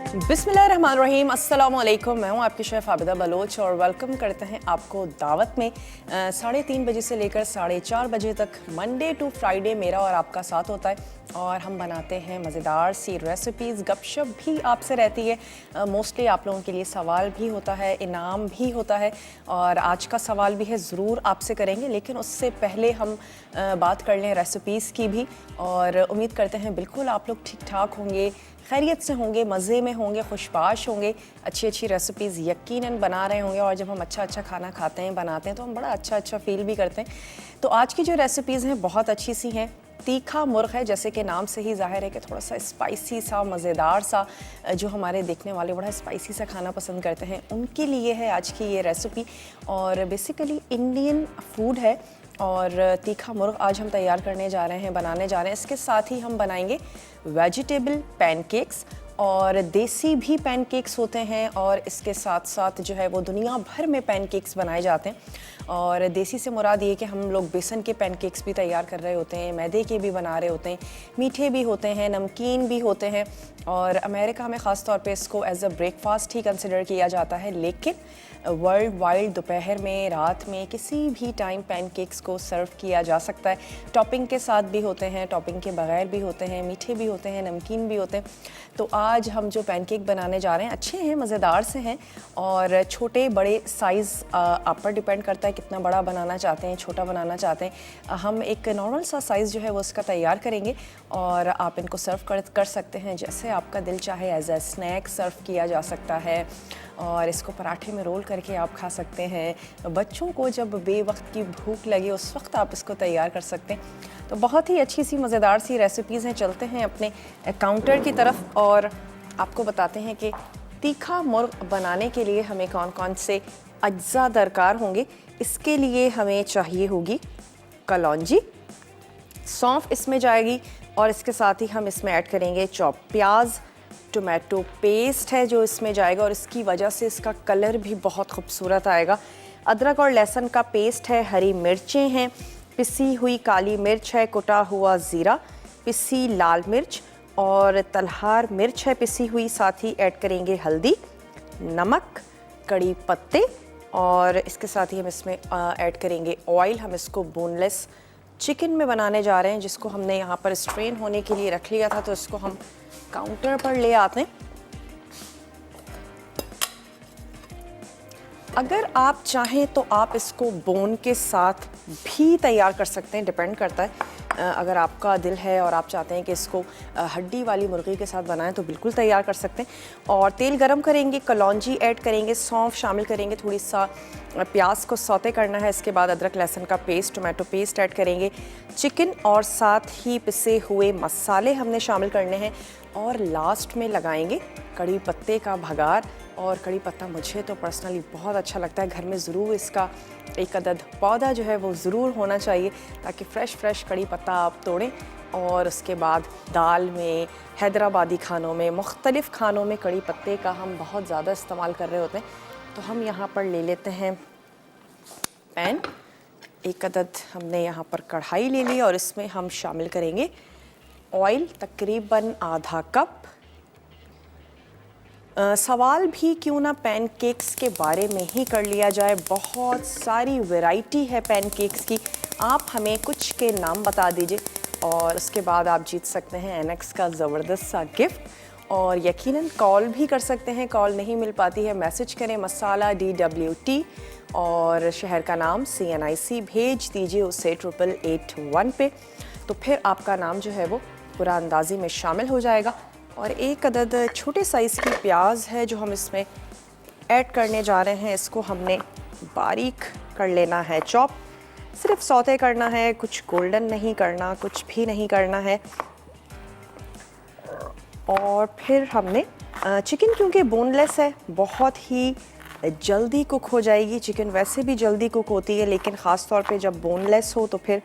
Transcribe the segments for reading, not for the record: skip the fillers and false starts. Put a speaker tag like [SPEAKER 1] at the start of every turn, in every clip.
[SPEAKER 1] बिस्मिल्लाहिर्रहमानिर्रहीम, अस्सलाम वालेकुम। मैं हूँ आपकी शेफ़ आबिदा बलोच और वेलकम करते हैं आपको दावत में 3:30 बजे से लेकर 4:30 बजे तक मंडे टू फ्राइडे मेरा और आपका साथ होता है और हम बनाते हैं मज़ेदार सी रेसिपीज़। गपशप भी आपसे रहती है, मोस्टली आप लोगों के लिए सवाल भी होता है, इनाम भी होता है और आज का सवाल भी है, ज़रूर आपसे करेंगे। लेकिन उससे पहले हम बात कर लें रेसिपीज़ की भी और उम्मीद करते हैं बिल्कुल आप लोग ठीक ठाक होंगे, खैरियत से होंगे, मज़े में होंगे, खुशबाश होंगे, अच्छी अच्छी रेसिपीज़ यकीनन बना रहे होंगे। और जब हम अच्छा अच्छा खाना खाते हैं, बनाते हैं, तो हम बड़ा अच्छा अच्छा फ़ील भी करते हैं। तो आज की जो रेसिपीज़ हैं बहुत अच्छी सी हैं। तीखा मुर्ग है, जैसे कि नाम से ही ज़ाहिर है कि थोड़ा सा स्पाइसी सा, मज़ेदार सा, जो हमारे देखने वाले बड़ा स्पाइसी सा खाना पसंद करते हैं उनके लिए है आज की ये रेसिपी। और बेसिकली इंडियन फूड है और तीखा मुर्ग आज हम तैयार करने जा रहे हैं, बनाने जा रहे हैं। इसके साथ ही हम बनाएंगे वेजिटेबल पैनकेक्स और देसी भी पैनकेक्स होते हैं और इसके साथ साथ जो है वो दुनिया भर में पैनकेक्स बनाए जाते हैं। और देसी से मुराद ये कि हम लोग बेसन के पैनकेक्स भी तैयार कर रहे होते हैं, मैदे के भी बना रहे होते हैं, मीठे भी होते हैं, नमकीन भी होते हैं। और अमेरिका में ख़ास तौर पे इसको एज अ ब्रेकफास्ट ही कंसिडर किया जाता है। लेकिन वर्ल्ड वाइड दोपहर में, रात में, किसी भी टाइम पैनकेक्स को सर्व किया जा सकता है। टॉपिंग के साथ भी होते हैं, टॉपिंग के बगैर भी होते हैं, मीठे भी होते हैं, नमकीन भी होते हैं। तो आज हम जो पैनकेक बनाने जा रहे हैं अच्छे हैं, मज़ेदार से हैं और छोटे बड़े साइज़ आप पर डिपेंड करता है कितना बड़ा बनाना चाहते हैं, छोटा बनाना चाहते हैं। हम एक नॉर्मल सा साइज़ जो है वो इसका तैयार करेंगे और आप इनको सर्व कर सकते हैं जैसे आपका दिल चाहे। एज अ स्नैक सर्व किया जा सकता है और इसको पराठे में रोल करके आप खा सकते हैं। बच्चों को जब बेवक्त की भूख लगे उस वक्त आप इसको तैयार कर सकते हैं। तो बहुत ही अच्छी सी मज़ेदार सी रेसिपीज़ हैं। चलते हैं अपने काउंटर की तरफ और आपको बताते हैं कि तीखा मुर्ग बनाने के लिए हमें कौन कौन से अज्जा दरकार होंगे। इसके लिए हमें चाहिए होगी कलौंजी, सौंफ इसमें जाएगी और इसके साथ ही हम इसमें ऐड करेंगे चॉप प्याज, टोमेटो पेस्ट है जो इसमें जाएगा और इसकी वजह से इसका कलर भी बहुत खूबसूरत आएगा। अदरक और लहसुन का पेस्ट है, हरी मिर्चें हैं, पिसी हुई काली मिर्च है, कुटा हुआ ज़ीरा, पिसी लाल मिर्च और तलहार मिर्च है पिसी हुई। साथ ही ऐड करेंगे हल्दी, नमक, कड़ी पत्ते और इसके साथ ही हम इसमें ऐड करेंगे ऑयल। हम इसको बोनलेस चिकन में बनाने जा रहे हैं जिसको हमने यहाँ पर स्ट्रेन होने के लिए रख लिया था, तो इसको हम काउंटर पर ले आते हैं। अगर आप चाहें तो आप इसको बोन के साथ भी तैयार कर सकते हैं, डिपेंड करता है। अगर आपका दिल है और आप चाहते हैं कि इसको हड्डी वाली मुर्गी के साथ बनाएं तो बिल्कुल तैयार कर सकते हैं। और तेल गरम करेंगे, कलौंजी ऐड करेंगे, सौंफ शामिल करेंगे, थोड़ी सा प्याज को सौते करना है। इसके बाद अदरक लहसुन का पेस्ट, टोमेटो पेस्ट ऐड करेंगे, चिकन और साथ ही पिसे हुए मसाले हमने शामिल करने हैं और लास्ट में लगाएंगे कड़ी पत्ते का भगार। और कड़ी पत्ता मुझे तो पर्सनली बहुत अच्छा लगता है, घर में ज़रूर इसका एक अदद पौधा जो है वो ज़रूर होना चाहिए ताकि फ़्रेश कड़ी पत्ता आप तोड़ें। और उसके बाद दाल में, हैदराबादी खानों में, मुख्तलिफ़ खानों में कड़ी पत्ते का हम बहुत ज़्यादा इस्तेमाल कर रहे होते हैं। तो हम यहाँ पर ले लेते हैं पैन, एक अदद हमने यहाँ पर कढ़ाई ले ली और इसमें हम शामिल करेंगे ऑयल, तकरीबन आधा कप। सवाल भी क्यों ना पैनकेक्स के बारे में ही कर लिया जाए, बहुत सारी वैरायटी है पैनकेक्स की। आप हमें कुछ के नाम बता दीजिए और उसके बाद आप जीत सकते हैं एनेक्स का ज़बरदस्त सा गिफ्ट। और यकीनन कॉल भी कर सकते हैं, कॉल नहीं मिल पाती है मैसेज करें मसाला DWT और शहर का नाम CNIC भेज दीजिए उसे 8881 पे। तो फिर आपका नाम जो है वो पूरा अंदाज़ी में शामिल हो जाएगा। और एक अदद छोटे साइज़ की प्याज है जो हम इसमें ऐड करने जा रहे हैं। इसको हमने बारीक कर लेना है चॉप, सिर्फ सौते करना है, कुछ गोल्डन नहीं करना, कुछ भी नहीं करना है। और फिर हमने चिकन, क्योंकि बोनलेस है, बहुत ही जल्दी कुक हो जाएगी। चिकन वैसे भी जल्दी कुक होती है लेकिन ख़ास तौर पे जब बोनलेस हो तो फिर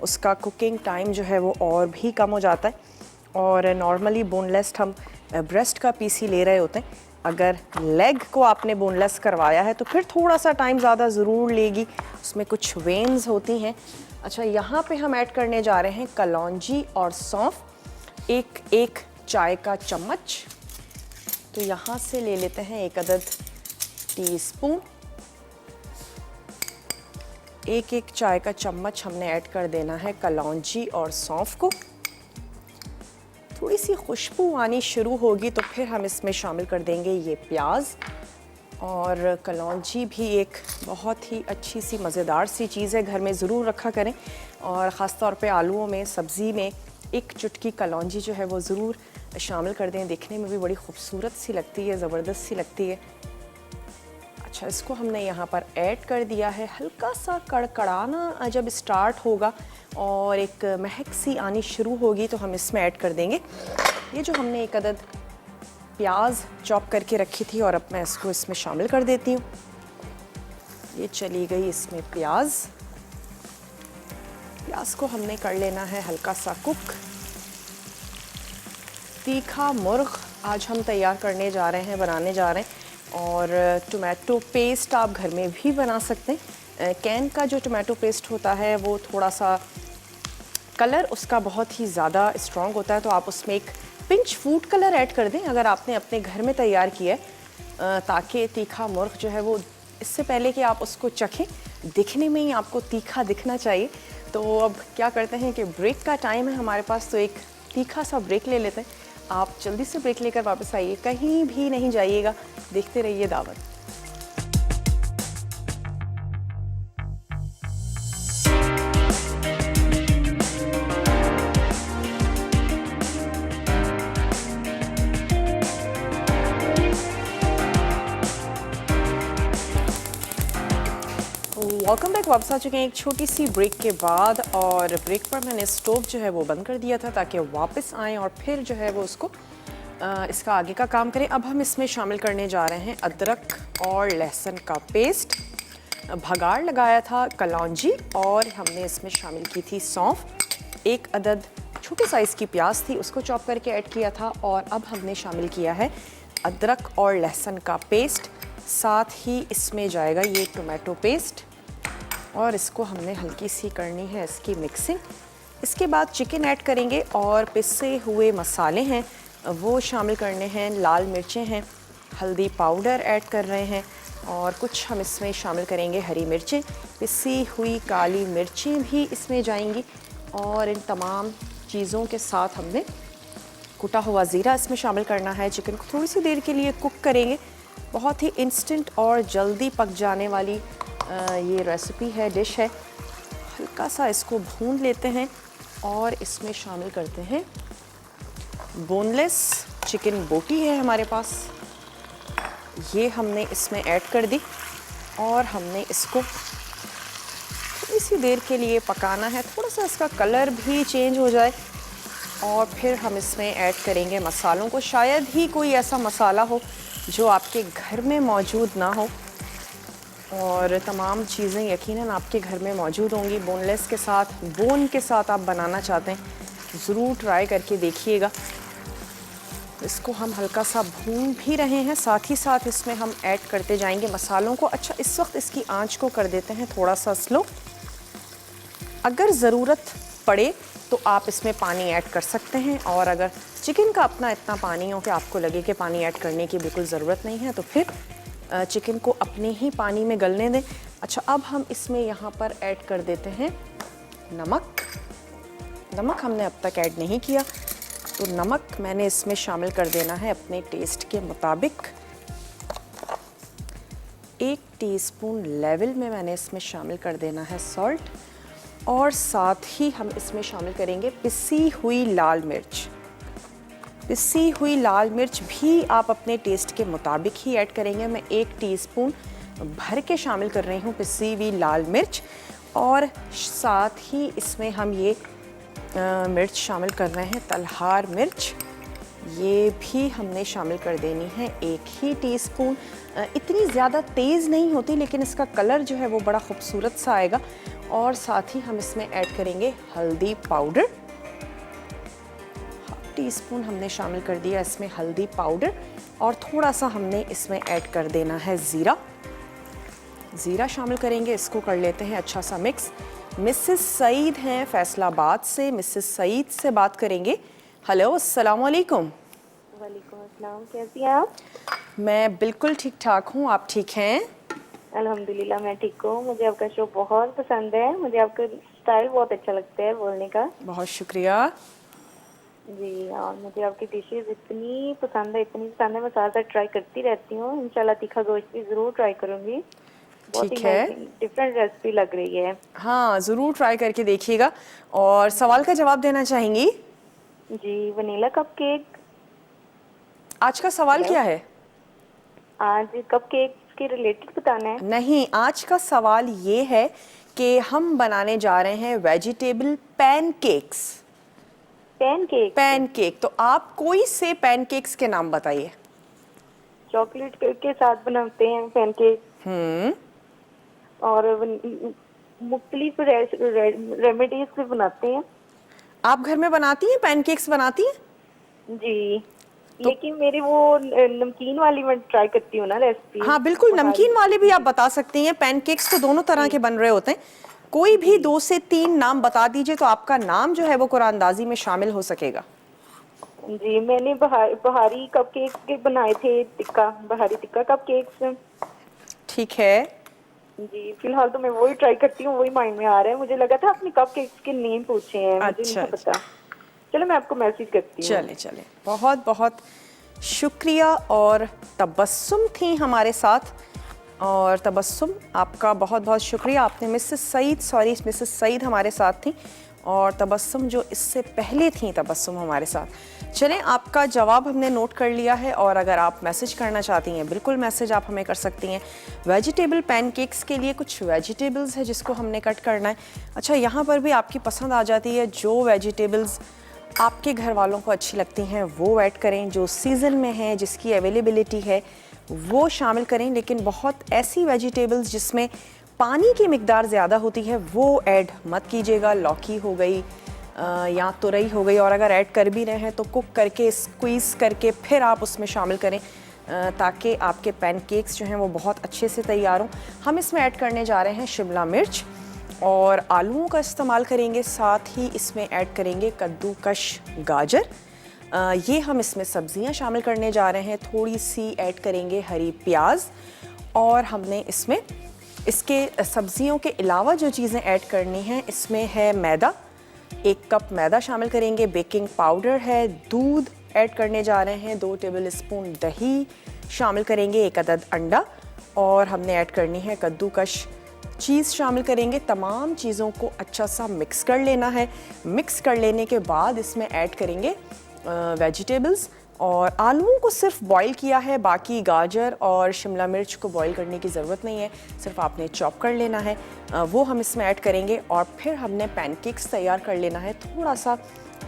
[SPEAKER 1] उसका कुकिंग टाइम जो है वो और भी कम हो जाता है। और नॉर्मली बोनलेस हम ब्रेस्ट का पीस ही ले रहे होते हैं। अगर लेग को आपने बोनलेस करवाया है तो फिर थोड़ा सा टाइम ज़्यादा ज़रूर लेगी, उसमें कुछ वेन्स होती हैं। अच्छा, यहाँ पे हम ऐड करने जा रहे हैं कलौंजी और सौंफ, एक चाय का चम्मच। तो यहाँ से ले लेते हैं 1 अदद टीस्पून। 1 चाय का चम्मच हमने ऐड कर देना है कलौंजी और सौंफ को। थोड़ी सी खुशबू आनी शुरू होगी तो फिर हम इसमें शामिल कर देंगे ये प्याज। और कलौंजी भी एक बहुत ही अच्छी सी मज़ेदार सी चीज़ है, घर में ज़रूर रखा करें। और ख़ास तौर पे आलूओं में, सब्ज़ी में 1 चुटकी कलौंजी जो है वो ज़रूर शामिल कर दें। देखने में भी बड़ी खूबसूरत सी लगती है, ज़बरदस्त सी लगती है। अच्छा, इसको हमने यहाँ पर ऐड कर दिया है। हल्का सा कड़कड़ाना जब स्टार्ट होगा और एक महक सी आनी शुरू होगी तो हम इसमें ऐड कर देंगे ये जो हमने 1 अदद प्याज चॉप करके रखी थी, और अब मैं इसको इसमें शामिल कर देती हूँ। ये चली गई इसमें प्याज। प्याज को हमने कर लेना है हल्का सा कुक। तीखा मुर्ग आज हम तैयार करने जा रहे हैं, बनाने जा रहे हैं। और टोमेटो पेस्ट आप घर में भी बना सकते हैं। कैन का जो टोमेटो पेस्ट होता है वो थोड़ा सा कलर उसका बहुत ही ज़्यादा स्ट्रॉन्ग होता है, तो आप उसमें एक पिंच फूड कलर ऐड कर दें अगर आपने अपने घर में तैयार किया है, ताकि तीखा मुर्ग जो है वो इससे पहले कि आप उसको चखें, दिखने में ही आपको तीखा दिखना चाहिए। तो अब क्या करते हैं कि ब्रेक का टाइम है हमारे पास, तो एक तीखा सा ब्रेक ले लेते हैं। आप जल्दी से ब्रेक लेकर वापस आइए, कहीं भी नहीं जाइएगा, देखते रहिए दावत। Welcome back. वापस आ चुके हैं एक छोटी सी ब्रेक के बाद, और ब्रेक पर मैंने स्टोव जो है वो बंद कर दिया था ताकि वापस आएँ और फिर जो है वो उसको इसका आगे का काम करें। अब हम इसमें शामिल करने जा रहे हैं अदरक और लहसुन का पेस्ट। भगाड़ लगाया था कलौंजी, और हमने इसमें शामिल की थी सौंफ। 1 अदद छोटे साइज़ की प्याज थी, उसको चॉप करके ऐड किया था। और अब हमने शामिल किया है अदरक और लहसुन का पेस्ट, साथ ही इसमें जाएगा ये टोमेटो पेस्ट, और इसको हमने हल्की सी करनी है इसकी मिक्सिंग। इसके बाद चिकन ऐड करेंगे और पिसे हुए मसाले हैं वो शामिल करने हैं। लाल मिर्चें हैं, हल्दी पाउडर ऐड कर रहे हैं, और कुछ हम इसमें शामिल करेंगे हरी मिर्चें। पिसी हुई काली मिर्चें भी इसमें जाएंगी, और इन तमाम चीज़ों के साथ हमने कुटा हुआ ज़ीरा इसमें शामिल करना है। चिकन को थोड़ी सी देर के लिए कुक करेंगे। बहुत ही इंस्टेंट और जल्दी पक जाने वाली ये रेसिपी है, डिश है। हल्का सा इसको भून लेते हैं और इसमें शामिल करते हैं बोनलेस चिकन बोटी है हमारे पास, ये हमने इसमें ऐड कर दी, और हमने इसको थोड़ी सी देर के लिए पकाना है। थोड़ा सा इसका कलर भी चेंज हो जाए, और फिर हम इसमें ऐड करेंगे मसालों को। शायद ही कोई ऐसा मसाला हो जो आपके घर में मौजूद ना हो, और तमाम चीज़ें यकीनन आपके घर में मौजूद होंगी। बोनलेस के साथ, बोन के साथ आप बनाना चाहते हैं, ज़रूर ट्राई करके देखिएगा। इसको हम हल्का सा भून भी रहे हैं, साथ ही साथ इसमें हम ऐड करते जाएंगे मसालों को। अच्छा, इस वक्त इसकी आंच को कर देते हैं थोड़ा सा स्लो। अगर ज़रूरत पड़े तो आप इसमें पानी ऐड कर सकते हैं, और अगर चिकन का अपना इतना पानी हो कि आपको लगे कि पानी ऐड करने की बिल्कुल ज़रूरत नहीं है, तो फिर चिकन को अपने ही पानी में गलने दें। अच्छा, अब हम इसमें यहाँ पर ऐड कर देते हैं नमक। नमक हमने अब तक ऐड नहीं किया, तो नमक मैंने इसमें शामिल कर देना है अपने टेस्ट के मुताबिक। 1 टीस्पून लेवल में मैंने इसमें शामिल कर देना है सॉल्ट, और साथ ही हम इसमें शामिल करेंगे पिसी हुई लाल मिर्च। पिसी हुई लाल मिर्च भी आप अपने टेस्ट के मुताबिक ही ऐड करेंगे। मैं 1 टीस्पून भर के शामिल कर रही हूँ पिसी हुई लाल मिर्च, और साथ ही इसमें हम ये मिर्च शामिल कर रहे हैं तलहार मिर्च, ये भी हमने शामिल कर देनी है 1 ही टीस्पून। इतनी ज़्यादा तेज़ नहीं होती, लेकिन इसका कलर जो है वो बड़ा खूबसूरत सा आएगा। और साथ ही हम इसमें ऐड करेंगे हल्दी पाउडर। 1/2 टीस्पून हमने शामिल कर दिया इसमें हल्दी पाउडर, और थोड़ा सा हमने इसमें ऐड कर देना है ज़ीरा। ज़ीरा शामिल करेंगे, इसको कर लेते हैं अच्छा सा मिक्स। मिसेस सईद हैं फैसलाबाद से, मिसेस सईद से बात करेंगे। हेलो, अस्सलाम वालेकुम।
[SPEAKER 2] वालेकुम अस्सलाम, कैसी हैं आप?
[SPEAKER 1] मैं बिल्कुल ठीक ठाक हूँ, आप ठीक हैं?
[SPEAKER 2] अल्हम्दुलिल्लाह मैं ठीक हूँ। मुझे आपका शो बहुत पसंद है। मुझे आपका स्टाइल बहुत अच्छा लगता है बोलने का।
[SPEAKER 1] बहुत शुक्रिया।
[SPEAKER 2] जी, और मुझे आपकी डिशेस इतनी पसंद है, इतनी पसंद है, मैं साथ-साथ ट्राई करती रहती हूँ। इंशाल्लाह तीखा गोश्त भी ज़रूर ट्राई करूँगी। बहुत ही
[SPEAKER 1] ठीक है।
[SPEAKER 2] नई डिफरेंट रेसिपी लग रही है।
[SPEAKER 1] हाँ, ज़रूर ट्राई करके देखिएगा। और सवाल का जवाब देना चाहेंगी?
[SPEAKER 2] जी, वनीला कपकेक।
[SPEAKER 1] आज का सवाल
[SPEAKER 2] हेलो,
[SPEAKER 1] क्या है?
[SPEAKER 2] आज कपकेक्स के रिलेटेड बताना है।
[SPEAKER 1] नहीं, आज का सवाल ये है कि हम बनाने जा रहे हैं वेजिटेबल पैनकेक्स।
[SPEAKER 2] पैनकेक्स,
[SPEAKER 1] पैनकेक, तो आप कोई से पैनकेक्स के नाम बताइए।
[SPEAKER 2] चॉकलेट के साथ बनाते हैं पैनकेक। और मुख्तलिफ रेमेडीज से बनाते हैं।
[SPEAKER 1] आप घर में बनाती हैं, पैनकेक्स बनाती हैं?
[SPEAKER 2] जी,
[SPEAKER 1] तो
[SPEAKER 2] लेकिन मेरी वो नमकीन वाली मैं ट्राई करती हूँ ना रेसिपी।
[SPEAKER 1] हाँ, बिल्कुल
[SPEAKER 2] बाहरी।
[SPEAKER 1] नमकीन वाले भी आप
[SPEAKER 2] जी
[SPEAKER 1] बता सकती हैं। पैनकेक्स तो दोनों तरह
[SPEAKER 2] जी
[SPEAKER 1] के बन रहे होते हैं। कोई भी
[SPEAKER 2] जी
[SPEAKER 1] 2 से 3 नाम बता दीजिए तो आपका नाम जो है वो कुरानंदाजी में शामिल हो सकेगा।
[SPEAKER 2] जी, मैंने बहारी कपकेक के बनाए थे, बहारी टिक्का कपकेक्स।
[SPEAKER 1] ठीक है।
[SPEAKER 2] जी, फिलहाल तो मैं वही ट्राई करती हूँ, वही माइंड में आ रहा है। मुझे लगा था आपने कपकेक्स के नेम पूछे हैं, मुझे नहीं
[SPEAKER 1] अच्छा
[SPEAKER 2] था
[SPEAKER 1] अच्छा।
[SPEAKER 2] पता। चलो मैं आपको मैसेज करती हूँ।
[SPEAKER 1] चले चले, बहुत बहुत शुक्रिया। और तबस्सुम थी हमारे साथ। और तबस्सुम, आपका बहुत बहुत शुक्रिया। आपने मिसेस सईद हमारे साथ थी। और तबस्सुम जो इससे पहले थी, तबस्सुम हमारे साथ। चलें, आपका जवाब हमने नोट कर लिया है। और अगर आप मैसेज करना चाहती हैं, बिल्कुल मैसेज आप हमें कर सकती हैं। वेजिटेबल पैनकेक्स के लिए कुछ वेजिटेबल्स है जिसको हमने कट करना है। अच्छा, यहाँ पर भी आपकी पसंद आ जाती है। जो वेजिटेबल्स आपके घर वालों को अच्छी लगती हैं वो ऐड करें, जो सीज़न में है, जिसकी अवेलेबिलिटी है वो शामिल करें। लेकिन बहुत ऐसी वेजिटेबल्स जिसमें पानी की मिकदार ज़्यादा होती है वो ऐड मत कीजिएगा। लौकी हो गई या तुरई हो गई। और अगर ऐड कर भी रहे हैं तो कुक करके, स्क्वीज़ करके फिर आप उसमें शामिल करें, ताकि आपके पैनकेक्स जो हैं वो बहुत अच्छे से तैयार हों। हम इसमें ऐड करने जा रहे हैं शिमला मिर्च और आलूओं का इस्तेमाल करेंगे। साथ ही इसमें ऐड करेंगे कद्दूकश गाजर। ये हम इसमें सब्जियां शामिल करने जा रहे हैं। थोड़ी सी ऐड करेंगे हरी प्याज। और हमने इसमें इसके सब्जियों के अलावा जो चीज़ें ऐड करनी हैं, इसमें है मैदा। 1 कप मैदा शामिल करेंगे। बेकिंग पाउडर है। दूध ऐड करने जा रहे हैं। 2 टेबल स्पून दही शामिल करेंगे। 1 अदद अंडा। और हमने ऐड करनी है कद्दूकश चीज़ शामिल करेंगे। तमाम चीज़ों को अच्छा सा मिक्स कर लेना है। मिक्स कर लेने के बाद इसमें ऐड करेंगे वेजिटेबल्स। और आलूओं को सिर्फ बॉईल किया है, बाकी गाजर और शिमला मिर्च को बॉईल करने की ज़रूरत नहीं है, सिर्फ आपने चॉप कर लेना है। वो हम इसमें ऐड करेंगे। और फिर हमने पैनकेक्स तैयार कर लेना है। थोड़ा सा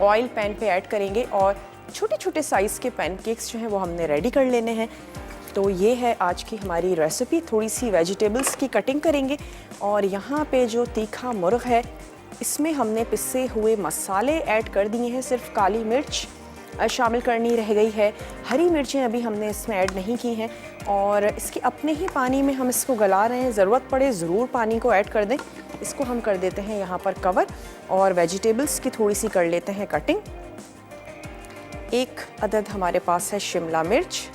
[SPEAKER 1] ऑयल पैन पे ऐड करेंगे और छोटे छोटे साइज़ के पैनकेक्स जो हैं वो हमने रेडी कर लेने हैं। तो ये है आज की हमारी रेसिपी। थोड़ी सी वेजिटेबल्स की कटिंग करेंगे। और यहाँ पे जो तीखा मुर्ग है, इसमें हमने पिसे हुए मसाले ऐड कर दिए हैं। सिर्फ काली मिर्च शामिल करनी रह गई है। हरी मिर्चें अभी हमने इसमें ऐड नहीं की हैं। और इसके अपने ही पानी में हम इसको गला रहे हैं। ज़रूरत पड़े ज़रूर पानी को ऐड कर दें। इसको हम कर देते हैं यहाँ पर कवर। और वेजिटेबल्स की थोड़ी सी कर लेते हैं कटिंग। 1 अदद हमारे पास है शिमला मिर्च।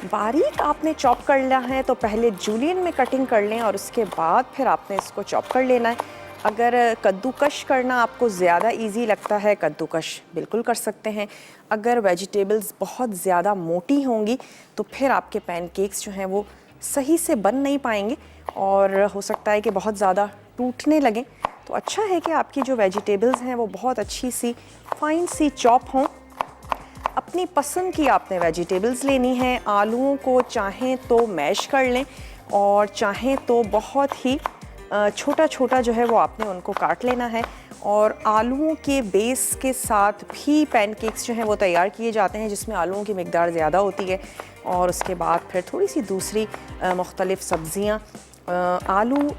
[SPEAKER 1] बारीक आपने चॉप कर लेना है, तो पहले जूलियन में कटिंग कर लें और उसके बाद फिर आपने इसको चॉप कर लेना है। अगर कद्दूकश करना आपको ज़्यादा इजी लगता है, कद्दूकश बिल्कुल कर सकते हैं। अगर वेजिटेबल्स बहुत ज़्यादा मोटी होंगी तो फिर आपके पैनकेक्स जो हैं वो सही से बन नहीं पाएंगे और हो सकता है कि बहुत ज़्यादा टूटने लगें। तो अच्छा है कि आपकी जो वेजिटेबल्स हैं वो बहुत अच्छी सी फाइन सी चॉप हों। अपनी पसंद की आपने वेजिटेबल्स लेनी है। आलूओं को चाहें तो मैश कर लें और चाहें तो बहुत ही छोटा छोटा जो है वो आपने उनको काट लेना है। और आलूओं के बेस के साथ भी पैनकेक्स जो हैं वो तैयार किए जाते हैं, जिसमें आलूओं की मिकदार ज़्यादा होती है। और उसके बाद फिर थोड़ी सी दूसरी मुख्तलिफ़ सब्ज़ियाँ, आलू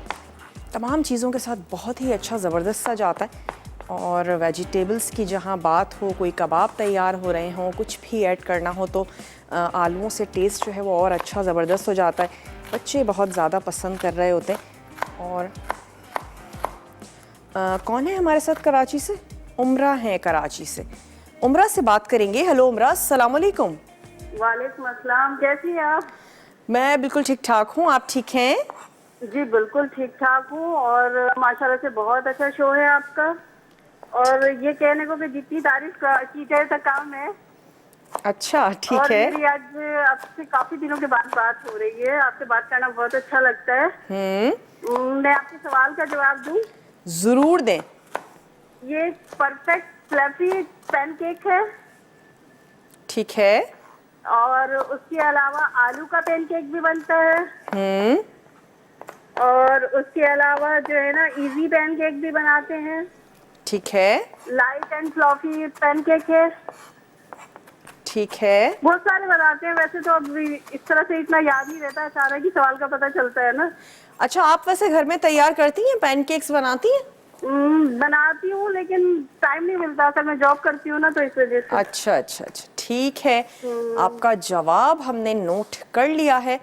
[SPEAKER 1] तमाम चीज़ों के साथ बहुत ही अच्छा ज़बरदस्त सा जाता है। और वेजिटेबल्स की जहाँ बात हो, कोई कबाब तैयार हो रहे हों, कुछ भी ऐड करना हो, तो आलूओं से टेस्ट जो है वो और अच्छा ज़बरदस्त हो जाता है। बच्चे बहुत ज़्यादा पसंद कर रहे होते हैं। और कौन है हमारे साथ कराची से? उम्रा हैं कराची से। उमरा से बात करेंगे। हेलो उमरा, अस्सलाम वालेकुम।
[SPEAKER 3] वालेकुम अस्सलाम, कैसी हैं आप?
[SPEAKER 1] मैं बिल्कुल ठीक ठाक हूँ, आप ठीक हैं?
[SPEAKER 3] जी बिल्कुल ठीक ठाक हूँ और माशाल्लाह से बहुत अच्छा शो है आपका। और ये कहने को कि जितनी तारीफ की जाए तो कम है।
[SPEAKER 1] अच्छा, ठीक
[SPEAKER 3] और
[SPEAKER 1] है।
[SPEAKER 3] मेरी आज आपसे काफी दिनों के बाद बात हो रही है, आपसे बात करना बहुत अच्छा लगता है। मैं आपके सवाल का जवाब दूं?
[SPEAKER 1] जरूर दें।
[SPEAKER 3] ये परफेक्ट फ्लफी पैनकेक है
[SPEAKER 1] ठीक है।
[SPEAKER 3] और उसके अलावा आलू का पैनकेक भी बनता है और उसके अलावा जो है ना इजी पैनकेक भी बनाते हैं।
[SPEAKER 1] ठीक है।
[SPEAKER 3] लाइट एंड फ्लफी पैनकेक है।
[SPEAKER 1] ठीक है।
[SPEAKER 3] बहुत सारे बनाते हैं, वैसे तो अब इस तरह से इतना याद नहीं रहता है, सारा की सवाल का पता चलता है ना।
[SPEAKER 1] अच्छा, आप वैसे घर में तैयार करती हैं, पैनकेक्स बनाती हैं?
[SPEAKER 3] बनाती हूँ लेकिन टाइम नहीं मिलता, असल मैं जॉब करती हूँ ना, तो इस वजह से।
[SPEAKER 1] अच्छा अच्छा अच्छा, ठीक है। आपका जवाब हमने नोट कर लिया है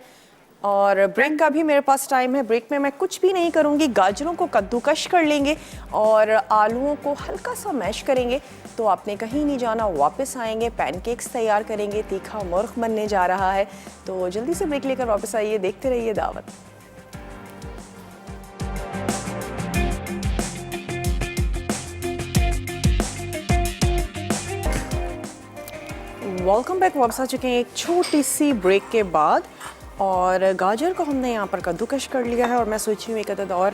[SPEAKER 1] और ब्रेक का भी मेरे पास टाइम है। ब्रेक में मैं कुछ भी नहीं करूँगी, गाजरों को कद्दूकश कर लेंगे और आलूओं को हल्का सा मैश करेंगे। तो आपने कहीं नहीं जाना, वापस आएंगे, पैनकेक्स तैयार करेंगे, तीखा मुर्ग बनने जा रहा है। तो जल्दी से ब्रेक लेकर वापस आइए, देखते रहिए दावत। Welcome back. वापस आ चुके हैं एक छोटी सी ब्रेक के बाद और गाजर को हमने यहाँ पर कद्दूकश कर लिया है और मैं सोची हूँ एक अदद और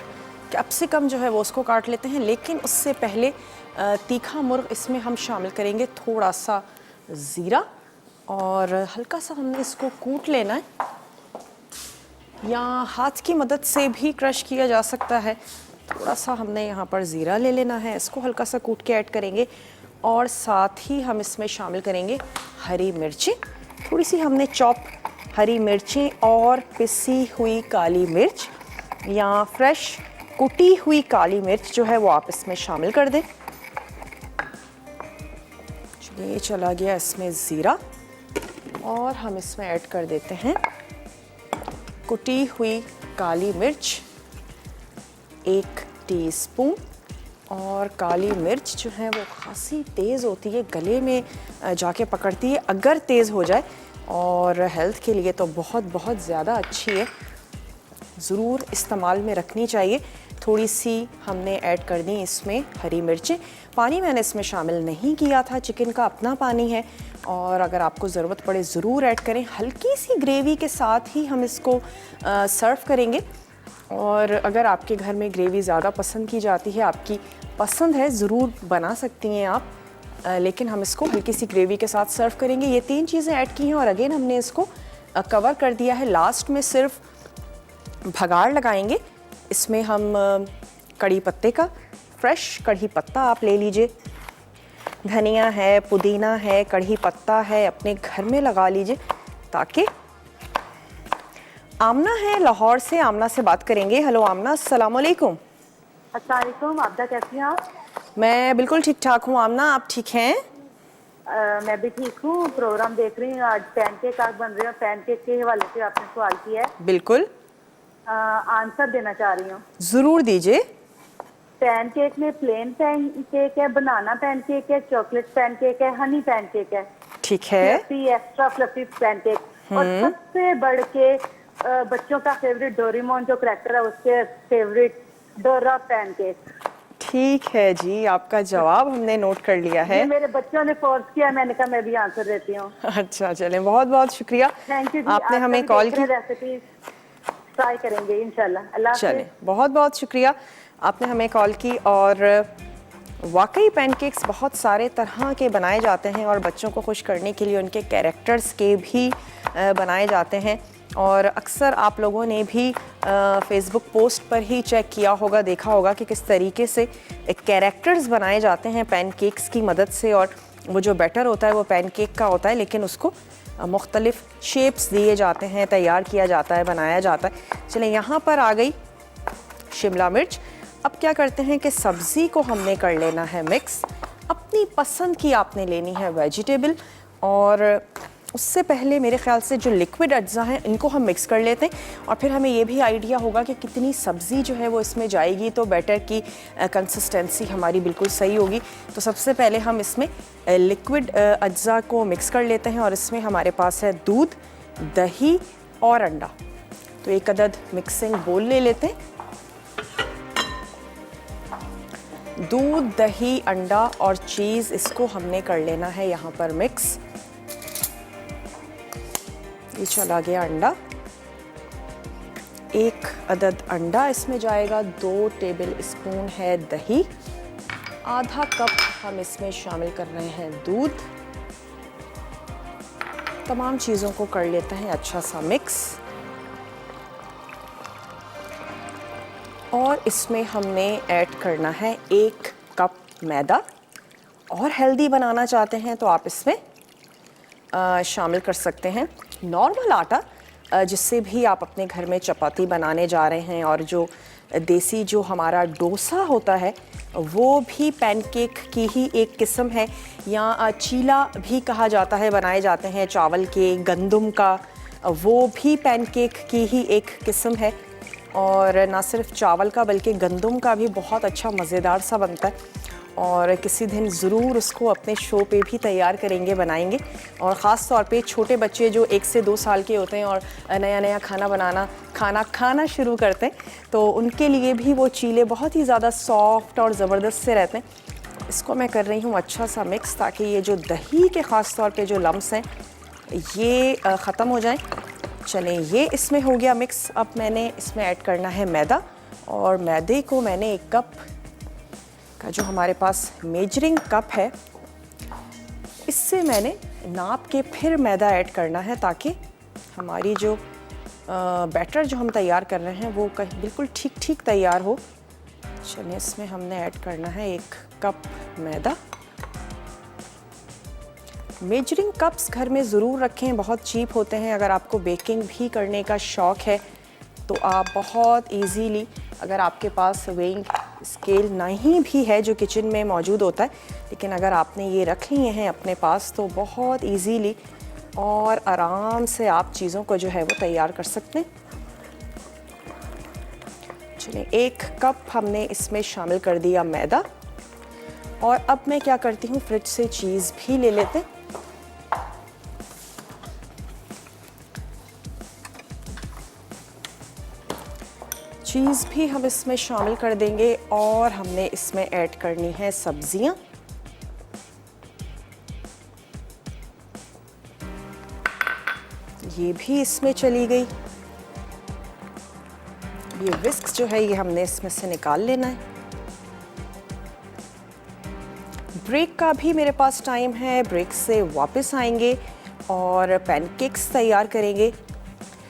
[SPEAKER 1] कैप्सिकम जो है वो उसको काट लेते हैं। लेकिन उससे पहले तीखा मुर्ग इसमें हम शामिल करेंगे, थोड़ा सा ज़ीरा और हल्का सा हमने इसको कूट लेना है या हाथ की मदद से भी क्रश किया जा सकता है। थोड़ा सा हमने यहाँ पर ज़ीरा ले लेना है, इसको हल्का सा कूट के ऐड करेंगे और साथ ही हम इसमें शामिल करेंगे हरी मिर्चें। थोड़ी सी हमने चॉप हरी मिर्चें और पिसी हुई काली मिर्च या फ्रेश कुटी हुई काली मिर्च जो है वो आप इसमें शामिल कर दें। चलिए, चला गया इसमें ज़ीरा और हम इसमें ऐड कर देते हैं कुटी हुई काली मिर्च 1 टीस्पून। और काली मिर्च जो है वो खासी तेज़ होती है, गले में जाके पकड़ती है अगर तेज़ हो जाए, और हेल्थ के लिए तो बहुत बहुत ज़्यादा अच्छी है, ज़रूर इस्तेमाल में रखनी चाहिए। थोड़ी सी हमने ऐड कर दी इसमें हरी मिर्चें। पानी मैंने इसमें शामिल नहीं किया था, चिकन का अपना पानी है और अगर आपको ज़रूरत पड़े ज़रूर ऐड करें। हल्की सी ग्रेवी के साथ ही हम इसको सर्व करेंगे और अगर आपके घर में ग्रेवी ज़्यादा पसंद की जाती है, आपकी पसंद है, ज़रूर बना सकती हैं आप, लेकिन हम इसको हल्की सी ग्रेवी के साथ सर्व करेंगे। ये 3 चीज़ें ऐड की हैं और अगेन हमने इसको कवर कर दिया है। लास्ट में सिर्फ भगाड़ लगाएंगे। इसमें हम कड़ी पत्ते का, फ्रेश कड़ी पत्ता आप ले लीजिए, धनिया है, पुदीना है, कड़ी पत्ता है, अपने घर में लगा लीजिए। ताकि आमना है लाहौर से, आमना से बात करेंगे। हेलो आमना, अस्सलाम वालेकुम।
[SPEAKER 3] अस्सलाम वालेकुम, आपदा कैसी हैं आप?
[SPEAKER 1] मैं बिल्कुल ठीक ठाक हूँ आमना, आप ठीक हैं?
[SPEAKER 3] मैं भी ठीक हूँ। प्रोग्राम देख रही हूँ, आज पैनकेक आज बन रहे हैं, पैनकेक के हवाले से आपने सवाल किया है।
[SPEAKER 1] बिल्कुल,
[SPEAKER 3] आंसर देना चाह रही हूँ।
[SPEAKER 1] ज़रूर दीजिए।
[SPEAKER 3] पैनकेक में प्लेन पैनकेक है, बनाना पैनकेक है, चॉकलेट पैनकेक है, हनी पैनकेक है।
[SPEAKER 1] ठीक है।
[SPEAKER 3] फ्लफी, एक्स्ट्रा फ्लफी पैनकेक और सबसे बढ़ के बच्चों का फेवरेट डोरेमोन जो करैक्टर है उसके फेवरेट डोरा पैनकेक।
[SPEAKER 1] ठीक है जी, आपका जवाब हमने नोट कर लिया है।
[SPEAKER 3] ये मेरे बच्चों ने फोर्स किया, मैंने कहा मैं भी आंसर देती हूँ।
[SPEAKER 1] अच्छा, चलें, बहुत बहुत शुक्रिया।
[SPEAKER 3] थैंक यू जी,
[SPEAKER 1] आपने हमें कॉल की।
[SPEAKER 3] रेसिपी ट्राई करेंगे इंशाल्लाह। अल्लाह हाफ़िज़।
[SPEAKER 1] चलें, बहुत बहुत शुक्रिया, आपने हमें कॉल की। और वाकई पैनकेक्स बहुत सारे तरह के बनाए जाते हैं और बच्चों को खुश करने के लिए उनके कैरेक्टर्स के भी बनाए जाते हैं। और अक्सर आप लोगों ने भी फेसबुक पोस्ट पर ही चेक किया होगा, देखा होगा कि किस तरीके से कैरेक्टर्स बनाए जाते हैं पैनकेक्स की मदद से। और वो जो बैटर होता है वो पैनकेक का होता है, लेकिन उसको मुख्तलिफ शेप्स दिए जाते हैं, तैयार किया जाता है, बनाया जाता है। चलें, यहाँ पर आ गई शिमला मिर्च। अब क्या करते हैं कि सब्ज़ी को हमने कर लेना है मिक्स। अपनी पसंद की आपने लेनी है वेजिटेबल और उससे पहले मेरे ख्याल से जो लिक्विड अज्जा हैं इनको हम मिक्स कर लेते हैं और फिर हमें ये भी आइडिया होगा कि कितनी सब्ज़ी जो है वो इसमें जाएगी तो बैटर की कंसिस्टेंसी हमारी बिल्कुल सही होगी। तो सबसे पहले हम इसमें लिक्विड अज्जा को मिक्स कर लेते हैं और इसमें हमारे पास है दूध, दही और अंडा। तो एक अदद मिक्सिंग बोल ले लेते हैं। दूध, दही, अंडा और चीज़, इसको हमने कर लेना है यहाँ पर मिक्स। ये चला गया अंडा, एक अदद अंडा इसमें जाएगा, 2 टेबल स्पून है दही, आधा कप हम इसमें शामिल कर रहे हैं दूध। तमाम चीज़ों को कर लेते हैं अच्छा सा मिक्स और इसमें हमने ऐड करना है 1 कप मैदा। और हेल्दी बनाना चाहते हैं तो आप इसमें शामिल कर सकते हैं नॉर्मल आटा, जिससे भी आप अपने घर में चपाती बनाने जा रहे हैं। और जो देसी जो हमारा डोसा होता है वो भी पैनकेक की ही एक किस्म है, या चीला भी कहा जाता है, बनाए जाते हैं चावल के, गंदम का, वो भी पैनकेक की ही एक किस्म है। और ना सिर्फ चावल का बल्कि गंदम का भी बहुत अच्छा मज़ेदार सा बनता है। और किसी दिन ज़रूर उसको अपने शो पे भी तैयार करेंगे, बनाएंगे। और ख़ास तौर पे छोटे बच्चे जो 1 से 2 साल के होते हैं और नया नया खाना खाना शुरू करते हैं, तो उनके लिए भी वो चीले बहुत ही ज़्यादा सॉफ्ट और ज़बरदस्त से रहते हैं। इसको मैं कर रही हूँ अच्छा सा मिक्स, ताकि ये जो दही के ख़ास तौर पे जो लम्स हैं ये ख़त्म हो जाएं। चलें, ये इसमें हो गया मिक्स। अब मैंने इसमें ऐड करना है मैदा, और मैदे को मैंने 1 कप का जो हमारे पास मेजरिंग कप है, इससे मैंने नाप के फिर मैदा ऐड करना है, ताकि हमारी जो बैटर जो हम तैयार कर रहे हैं वो बिल्कुल ठीक ठीक तैयार हो। चलिए, इसमें हमने ऐड करना है 1 कप मैदा। मेजरिंग कप्स घर में ज़रूर रखें, बहुत चीप होते हैं। अगर आपको बेकिंग भी करने का शौक़ है तो आप बहुत इजीली, अगर आपके पास वेइंग स्केल नहीं भी है जो किचन में मौजूद होता है, लेकिन अगर आपने ये रख लिए हैं अपने पास, तो बहुत इजीली और आराम से आप चीज़ों को जो है वो तैयार कर सकते हैं। चलिए, 1 कप हमने इसमें शामिल कर दिया मैदा। और अब मैं क्या करती हूँ, फ्रिज से चीज़ भी ले लेते हैं। चीज़ भी हम इसमें शामिल कर देंगे और हमने इसमें ऐड करनी है सब्जियां। ये भी इसमें चली गई। ये विस्क जो है ये हमने इसमें से निकाल लेना है। ब्रेक का भी मेरे पास टाइम है, ब्रेक से वापस आएंगे और पैनकेक्स तैयार करेंगे।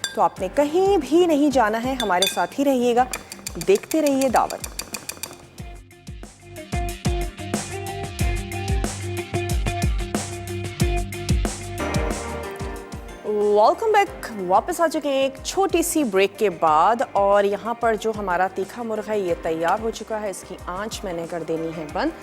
[SPEAKER 1] तो आपने कहीं भी नहीं जाना है, हमारे साथ ही रहिएगा, देखते रहिए दावत। वेलकम बैक, वापस आ चुके हैं एक छोटी सी ब्रेक के बाद। और यहाँ पर जो हमारा तीखा मुर्गा है ये तैयार हो चुका है। इसकी आंच मैंने कर देनी है बंद।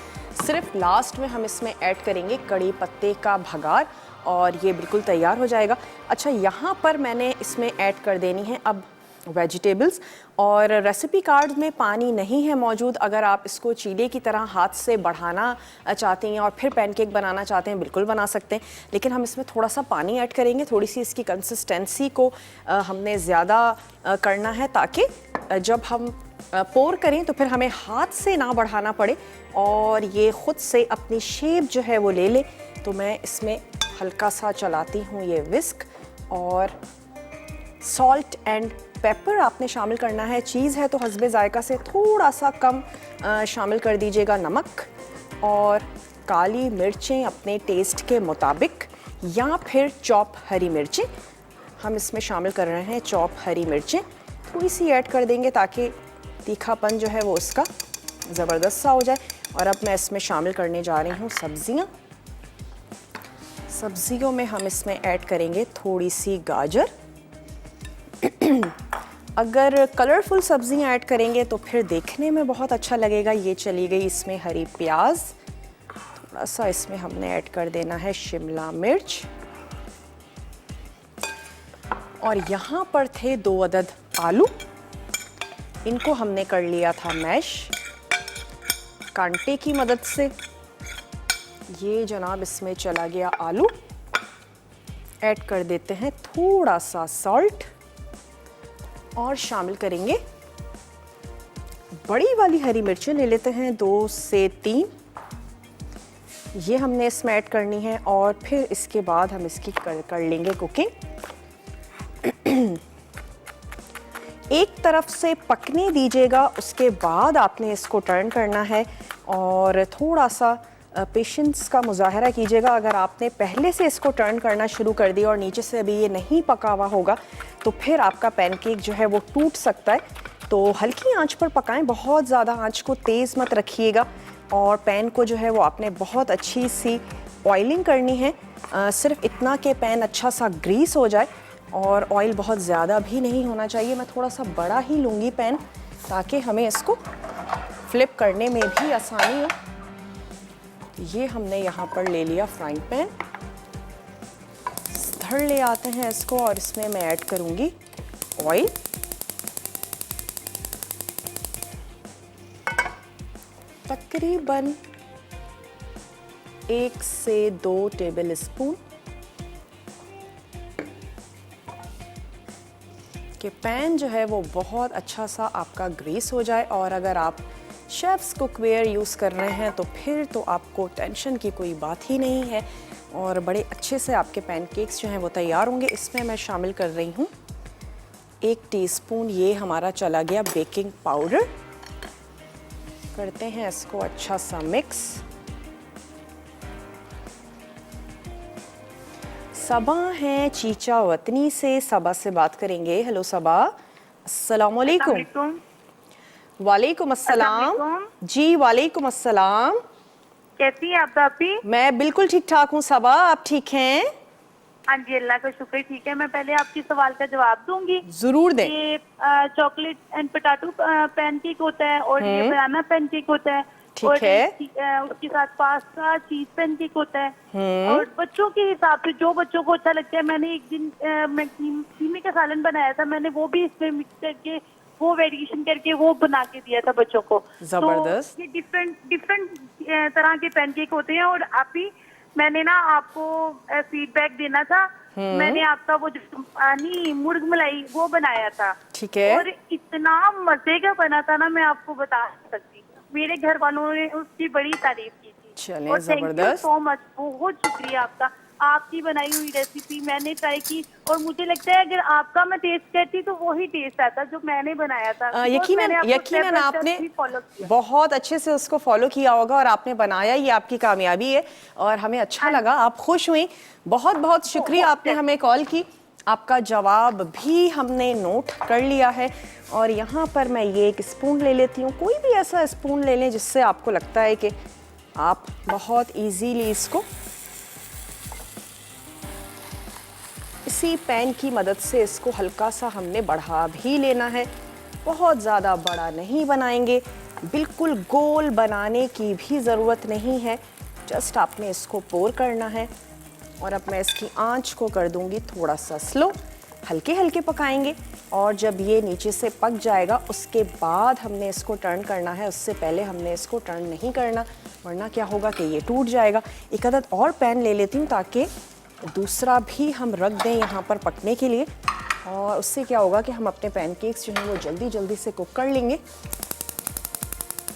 [SPEAKER 1] सिर्फ लास्ट में हम इसमें ऐड करेंगे कड़ी पत्ते का भगार और ये बिल्कुल तैयार हो जाएगा। अच्छा, यहाँ पर मैंने इसमें ऐड कर देनी है अब वेजिटेबल्स। और रेसिपी कार्ड में पानी नहीं है मौजूद। अगर आप इसको चीले की तरह हाथ से बढ़ाना चाहते हैं और फिर पैनकेक बनाना चाहते हैं, बिल्कुल बना सकते हैं, लेकिन हम इसमें थोड़ा सा पानी ऐड करेंगे। थोड़ी सी इसकी कंसिस्टेंसी को हमने ज़्यादा करना है, ताकि जब हम पोर करें तो फिर हमें हाथ से ना बढ़ाना पड़े और ये ख़ुद से अपनी शेप जो है वो ले ले। तो मैं इसमें हल्का सा चलाती हूँ ये विस्क, और सॉल्ट एंड पेपर आपने शामिल करना है। चीज़ है तो हस्बे जायका से थोड़ा सा कम शामिल कर दीजिएगा नमक, और काली मिर्चें अपने टेस्ट के मुताबिक, या फिर चॉप हरी मिर्चें हम इसमें शामिल कर रहे हैं। चॉप हरी मिर्चें थोड़ी सी ऐड कर देंगे ताकि तीखापन जो है वो उसका ज़बरदस्त सा हो जाए। और अब मैं इसमें शामिल करने जा रही हूँ सब्जियाँ। सब्जियों में हम इसमें ऐड करेंगे थोड़ी सी गाजर। अगर कलरफुल सब्जियां ऐड करेंगे तो फिर देखने में बहुत अच्छा लगेगा। ये चली गई इसमें हरी प्याज। थोड़ा सा इसमें हमने ऐड कर देना है शिमला मिर्च, और यहाँ पर थे 2 अदद आलू, इनको हमने कर लिया था मैश कांटे की मदद से। ये जनाब इसमें चला गया आलू। ऐड कर देते हैं थोड़ा सा सॉल्ट और शामिल करेंगे बड़ी वाली हरी मिर्चें, ले लेते हैं 2 से 3। ये हमने इसमें ऐड करनी है और फिर इसके बाद हम इसकी कर लेंगे कुकिंग। एक तरफ से पकने दीजिएगा, उसके बाद आपने इसको टर्न करना है और थोड़ा सा पेशेंस का मुजाहरा कीजिएगा। अगर आपने पहले से इसको टर्न करना शुरू कर दिया और नीचे से अभी ये नहीं पका हुआ होगा तो फिर आपका पैनकेक जो है वो टूट सकता है। तो हल्की आंच पर पकाएं, बहुत ज़्यादा आंच को तेज़ मत रखिएगा। और पैन को जो है वो आपने बहुत अच्छी सी ऑयलिंग करनी है, सिर्फ इतना कि पैन अच्छा सा ग्रीस हो जाए और ऑयल बहुत ज़्यादा भी नहीं होना चाहिए। मैं थोड़ा सा बड़ा ही लूँगी पैन ताकि हमें इसको फ्लिप करने में भी आसानी हो। ये हमने यहाँ पर ले लिया फ्राइंग पैन, धर ले आते हैं इसको और इसमें मैं ऐड करूँगी ऑयल। तकरीबन 1 से 2 टेबल स्पून कि पैन जो है वो बहुत अच्छा सा आपका ग्रीस हो जाए। और अगर आप शेफ्स कुकवेयर यूज़ कर रहे हैं तो फिर तो आपको टेंशन की कोई बात ही नहीं है और बड़े अच्छे से आपके पैनकेक्स जो हैं वो तैयार होंगे। इसमें मैं शामिल कर रही हूँ 1 टीस्पून, ये हमारा चला गया बेकिंग पाउडर। करते हैं इसको अच्छा सा मिक्स। सबा हैं चीचा वतनी से, सबा से बात करेंगे। हेलो सबा, अस्सलाम वालेकुम। वालेकुम अस्सलाम जी, वालेकुम अस्सलाम।
[SPEAKER 3] कैसी हैं आप भाभी?
[SPEAKER 1] मैं बिल्कुल ठीक ठाक हूँ सबा, आप ठीक हैं?
[SPEAKER 3] हाँ जी, अल्लाह का शुक्र, ठीक है। मैं पहले आपकी सवाल का जवाब दूंगी।
[SPEAKER 1] जरूर दें।
[SPEAKER 3] ये चॉकलेट एंड पोटैटो पैनकेक होता है और ये बनाना पैनकेक होता है।
[SPEAKER 1] ठीक
[SPEAKER 3] और
[SPEAKER 1] है।
[SPEAKER 3] उसके साथ पास्ता चीज पैनकेक होता है। और बच्चों के हिसाब से जो बच्चों को अच्छा लगता है, मैंने एक दिन मैं कीमे का सालन बनाया था, मैंने वो भी इसमें मिक्स करके वो वेरिएशन करके वो बना के दिया था बच्चों को।
[SPEAKER 1] जबरदस्त।
[SPEAKER 3] तो ये डिफरेंट तरह के पैनकेक होते हैं। और अभी मैंने ना आपको फीडबैक देना था। मैंने आपका वो जो मुर्ग मलाई वो बनाया था।
[SPEAKER 1] ठीक है।
[SPEAKER 3] और इतना मजे का बना था ना, मैं आपको बता नहीं सकती। मेरे घर वालों ने उसकी बड़ी तारीफ की थी।
[SPEAKER 1] चलें,
[SPEAKER 3] और थैंक यू
[SPEAKER 1] जबरदस्त।
[SPEAKER 3] सो मच, बहुत शुक्रिया आपका। आपकी बनाई हुई रेसिपी मैंने ट्राई की और मुझे लगता है अगर आपका मैं टेस्ट करती तो वही टेस्ट आता जो मैंने बनाया था।
[SPEAKER 1] यकीनन आपने बहुत अच्छे से उसको फॉलो किया होगा और आपने बनाया, ये आपकी कामयाबी है और हमें अच्छा लगा, आप खुश हुई। बहुत बहुत शुक्रिया, आपने हमें कॉल की। आपका जवाब भी हमने नोट कर लिया है। और यहाँ पर मैं ये एक स्पून ले लेती हूँ, कोई भी ऐसा स्पून ले लें जिससे आपको लगता है कि आप बहुत इजीली इसको इसी पैन की मदद से इसको हल्का सा हमने बढ़ा भी लेना है। बहुत ज़्यादा बड़ा नहीं बनाएंगे, बिल्कुल गोल बनाने की भी ज़रूरत नहीं है, जस्ट आपने इसको पोर करना है। और अब मैं इसकी आंच को कर दूंगी थोड़ा सा स्लो, हल्के हल्के पकाएंगे। और जब ये नीचे से पक जाएगा उसके बाद हमने इसको टर्न करना है, उससे पहले हमने इसको टर्न नहीं करना, वरना क्या होगा कि ये टूट जाएगा। एक अदद और पैन ले लेती हूँ ताकि दूसरा भी हम रख दें यहाँ पर पकने के लिए, और उससे क्या होगा कि हम अपने पैनकेक्स जो हैं वो जल्दी जल्दी से कुक कर लेंगे।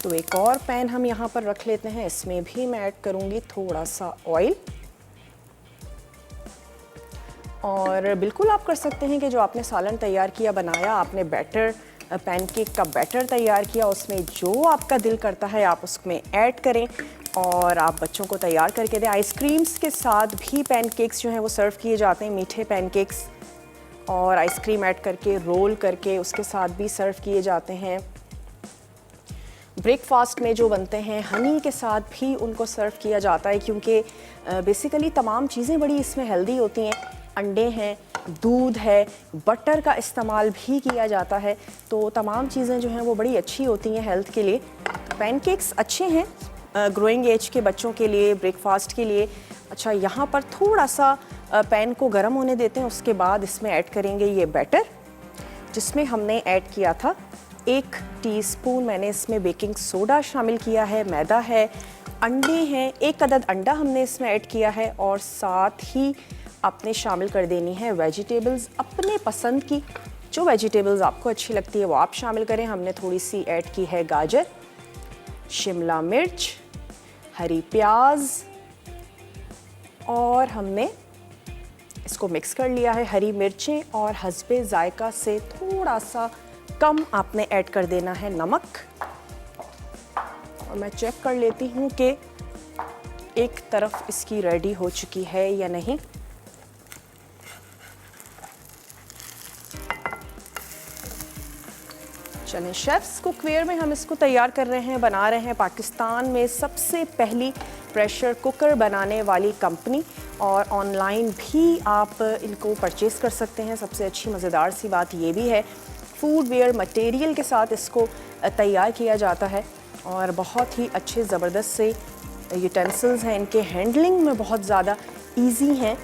[SPEAKER 1] तो एक और पैन हम यहाँ पर रख लेते हैं, इसमें भी मैं ऐड करूँगी थोड़ा सा ऑयल। और बिल्कुल आप कर सकते हैं कि जो आपने सालन तैयार किया, बनाया आपने बैटर, पैनकेक का बैटर तैयार किया, उसमें जो आपका दिल करता है आप उसमें ऐड करें और आप बच्चों को तैयार करके दें। आइसक्रीम्स के साथ भी पैनकेक्स जो हैं वो सर्व किए जाते हैं, मीठे पैनकेक्स, और आइसक्रीम ऐड करके रोल करके उसके साथ भी सर्व किए जाते हैं। ब्रेकफास्ट में जो बनते हैं हनी के साथ भी उनको सर्व किया जाता है, क्योंकि बेसिकली तमाम चीज़ें बड़ी इसमें हेल्दी होती हैं। अंडे हैं, दूध है, बटर का इस्तेमाल भी किया जाता है, तो तमाम चीज़ें जो हैं वो बड़ी अच्छी होती हैं हेल्थ के लिए। पैनकेक्स अच्छे हैं ग्रोइंग एज के बच्चों के लिए, ब्रेकफास्ट के लिए। अच्छा, यहाँ पर थोड़ा सा पैन को गर्म होने देते हैं। उसके बाद इसमें ऐड करेंगे ये बैटर, जिसमें हमने ऐड किया था 1 टीस्पून मैंने इसमें बेकिंग सोडा शामिल किया है, मैदा है, अंडे हैं, 1 अदद अंडा हमने इसमें ऐड किया है, और साथ ही आपने शामिल कर देनी है वेजिटेबल्स अपने पसंद की। जो वेजिटेबल्स आपको अच्छी लगती है वो आप शामिल करें। हमने थोड़ी सी ऐड की है गाजर, शिमला मिर्च, हरी प्याज, और हमने इसको मिक्स कर लिया है। हरी मिर्चें और हस्बे जायका से थोड़ा सा कम आपने ऐड कर देना है नमक। और मैं चेक कर लेती हूँ कि एक तरफ इसकी रेडी हो चुकी है या नहीं। चलें, शेफ्स कुकवेयर में हम इसको तैयार कर रहे हैं, बना रहे हैं पाकिस्तान में सबसे पहली प्रेशर कुकर बनाने वाली कंपनी, और ऑनलाइन भी आप इनको परचेज़ कर सकते हैं। सबसे अच्छी मज़ेदार सी बात ये भी है, फूड वेयर मटेरियल के साथ इसको तैयार किया जाता है, और बहुत ही अच्छे ज़बरदस्त से यूटेंसिल्स हैं। इनके हैंडलिंग में बहुत ज़्यादा इजी हैं।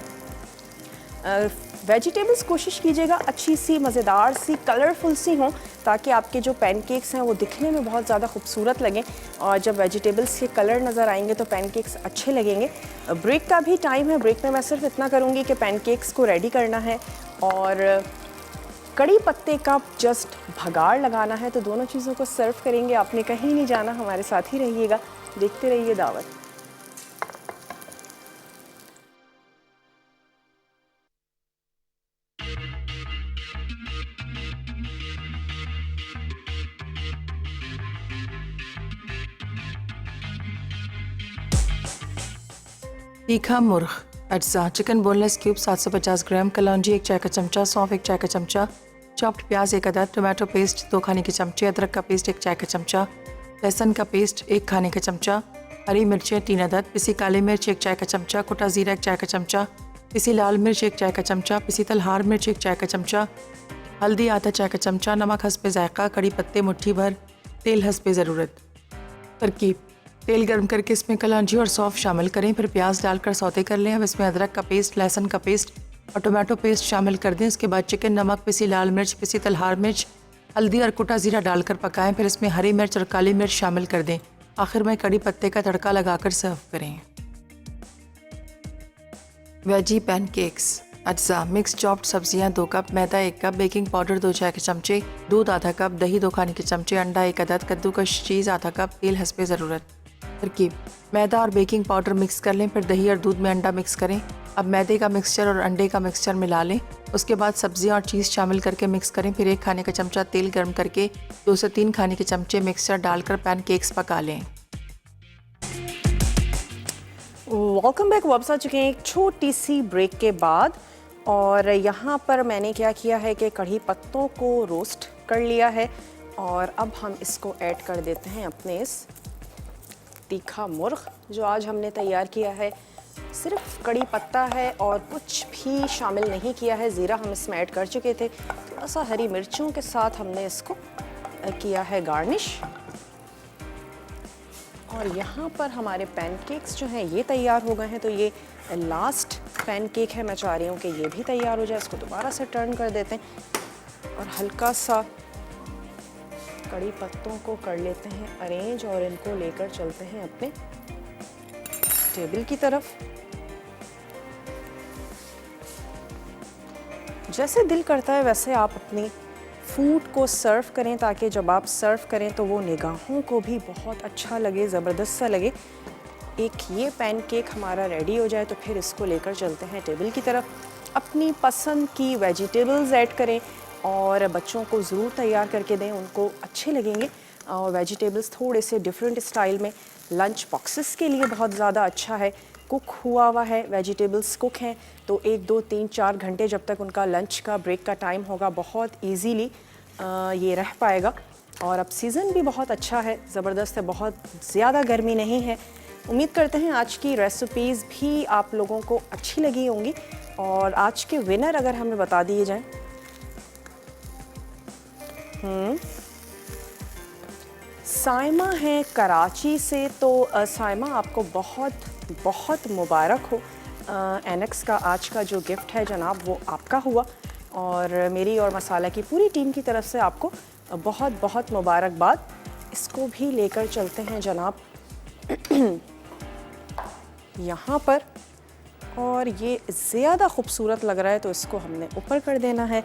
[SPEAKER 1] वेजिटेबल्स कोशिश कीजिएगा अच्छी सी, मज़ेदार सी, कलरफुल सी हों, ताकि आपके जो पैनकेक्स हैं वो दिखने में बहुत ज़्यादा खूबसूरत लगें, और जब वेजिटेबल्स के कलर नज़र आएंगे तो पैनकेक्स अच्छे लगेंगे। ब्रेक का भी टाइम है। ब्रेक में मैं सिर्फ इतना करूँगी कि पैनकेक्स को रेडी करना है और कड़ी पत्ते का जस्ट भगाड़ लगाना है, तो दोनों चीज़ों को सर्व करेंगे। आपने कहीं नहीं जाना, हमारे साथ ही रहिएगा, देखते रहिए दावत।
[SPEAKER 4] तीखा मुर्ग अज्जा, चिकन बोनलेस क्यूब 750 ग्राम, कलौंजी 1 चाय का चमचा, सौंफ 1 चाय का चमचा, चॉप्ड प्याज 1 अदद, टोमेटो पेस्ट 2 खाने के चमचे, अदरक का पेस्ट 1 चाय का चमचा, लहसुन का पेस्ट 1 खाने का चमचा, हरी मिर्चें 3 अदद, पिसी काली मिर्च 1 चाय का चमचा, कुटा जीरा 1 चाय का चमचा, पिसी लाल मिर्च 1 चाय का चमचा, पिसी तलहार मिर्च 1 चाय का चमचा, हल्दी आधा चाय का चमचा, नमक हस्बे जायका, कड़ी पत्ते मुट्ठी भर, तेल हस्बे ज़रूरत। तरकीब: तेल गर्म करके इसमें कलौंजी और सौंफ शामिल करें, फिर प्याज डालकर सौते कर लें। अब इसमें अदरक का पेस्ट, लहसुन का पेस्ट और टोमेटो पेस्ट शामिल कर दें। इसके बाद चिकन, नमक, पिसी लाल मिर्च, पिसी तलहार मिर्च, हल्दी और कुटा जीरा डालकर पकाएं। फिर इसमें हरी मिर्च और काली मिर्च शामिल कर दें। आखिर में कड़ी पत्ते का तड़का लगाकर सर्व करें। वेजी पैनकेक्स अज्जा: मिक्स चॉप्ड सब्जियां 2 कप, मैदा 1 कप, बेकिंग पाउडर 2 चाय के चमचे, दूध आधा कप, दही 2 खाने के चमचे, अंडा 1 अदद, कद्दूकस चीज़ आधा कप, तेल हस्बे ज़रूरत। तरकीब: मैदा और बेकिंग पाउडर मिक्स कर लें, फिर दही और दूध में अंडा मिक्स करें। अब मैदे का मिक्सचर और अंडे का मिक्सचर मिला लें। उसके बाद सब्जियां और चीज़ शामिल करके मिक्स करें। फिर 1 खाने का चमचा तेल गर्म करके 2 से 3 खाने के चमचे मिक्सचर डालकर पैनकेक्स पका लें।
[SPEAKER 1] Welcome back. वापस आ चुके हैं एक छोटी सी ब्रेक के बाद, और यहाँ पर मैंने क्या किया है कि कढ़ी पत्तों को रोस्ट कर लिया है, और अब हम इसको ऐड कर देते हैं अपने इस तीखा मुर्ग जो आज हमने तैयार किया है। सिर्फ कड़ी पत्ता है और कुछ भी शामिल नहीं किया है। ज़ीरा हम इसमें ऐड कर चुके थे, थोड़ा सा हरी मिर्चों के साथ हमने इसको किया है गार्निश। और यहाँ पर हमारे पैनकेक्स जो हैं ये तैयार हो गए हैं। तो ये लास्ट पैनकेक है, मैं चाह रही हूँ कि ये भी तैयार हो जाए। इसको दोबारा से टर्न कर देते हैं और हल्का सा कड़ी पत्तों को कर लेते हैं अरेंज, और इनको लेकर चलते हैं अपने टेबल की तरफ। जैसे दिल करता है वैसे आप अपनी फूड को सर्व करें, ताकि जब आप सर्व करें तो वो निगाहों को भी बहुत अच्छा लगे, ज़बरदस्त सा लगे। एक ये पैनकेक हमारा रेडी हो जाए तो फिर इसको लेकर चलते हैं टेबल की तरफ। अपनी पसंद की वेजिटेबल्स ऐड करें और बच्चों को ज़रूर तैयार करके दें, उनको अच्छे लगेंगे। और वेजिटेबल्स थोड़े से डिफरेंट स्टाइल में लंच बॉक्सेस के लिए बहुत ज़्यादा अच्छा है। कुक हुआ है, वेजिटेबल्स कुक हैं, तो 1, 2, 3, 4 घंटे जब तक उनका लंच का ब्रेक का टाइम होगा बहुत इजीली ये रह पाएगा। और अब सीज़न भी बहुत अच्छा है, ज़बरदस्त है, बहुत ज़्यादा गर्मी नहीं है। उम्मीद करते हैं आज की रेसिपीज़ भी आप लोगों को अच्छी लगी होंगी। और आज के विनर अगर हमें बता दिए जाएं, साइमा है कराची से। तो साइमा आपको बहुत बहुत मुबारक हो एनेक्स का आज का जो गिफ्ट है जनाब वो आपका हुआ, और मेरी और मसाला की पूरी टीम की तरफ से आपको बहुत बहुत मुबारकबाद। इसको भी लेकर चलते हैं जनाब यहाँ पर, और ये ज़्यादा खूबसूरत लग रहा है तो इसको हमने ऊपर कर देना है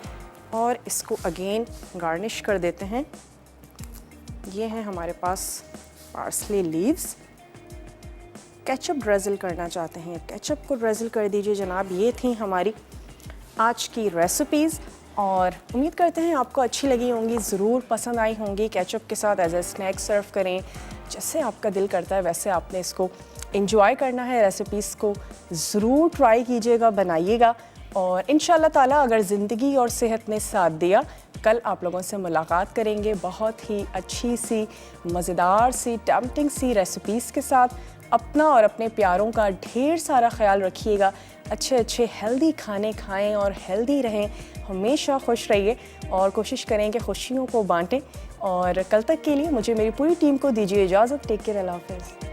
[SPEAKER 1] और इसको अगेन गार्निश कर देते हैं। ये हैं हमारे पास पार्सले लीव्स। केचप ड्रेज़ल करना चाहते हैं, केचप को ड्रेज़ल कर दीजिए जनाब। ये थी हमारी आज की रेसिपीज़ और उम्मीद करते हैं आपको अच्छी लगी होंगी, ज़रूर पसंद आई होंगी। केचप के साथ एज ए स्नैक सर्व करें, जैसे आपका दिल करता है वैसे आपने इसको एंजॉय करना है। रेसिपीज़ को ज़रूर ट्राई कीजिएगा, बनाइएगा, और इंशाल्लाह ताला अगर ज़िंदगी और सेहत ने साथ दिया, कल आप लोगों से मुलाकात करेंगे बहुत ही अच्छी सी, मज़ेदार सी, टेम्पटिंग सी रेसिपीज़ के साथ। अपना और अपने प्यारों का ढेर सारा ख्याल रखिएगा, अच्छे अच्छे हेल्दी खाने खाएं और हेल्दी रहें, हमेशा खुश रहिए और कोशिश करें कि खुशियों को बांटें। और कल तक के लिए मुझे मेरी पूरी टीम को दीजिए इजाज़त। टेक केयर, अल्लाह हाफ़िज़।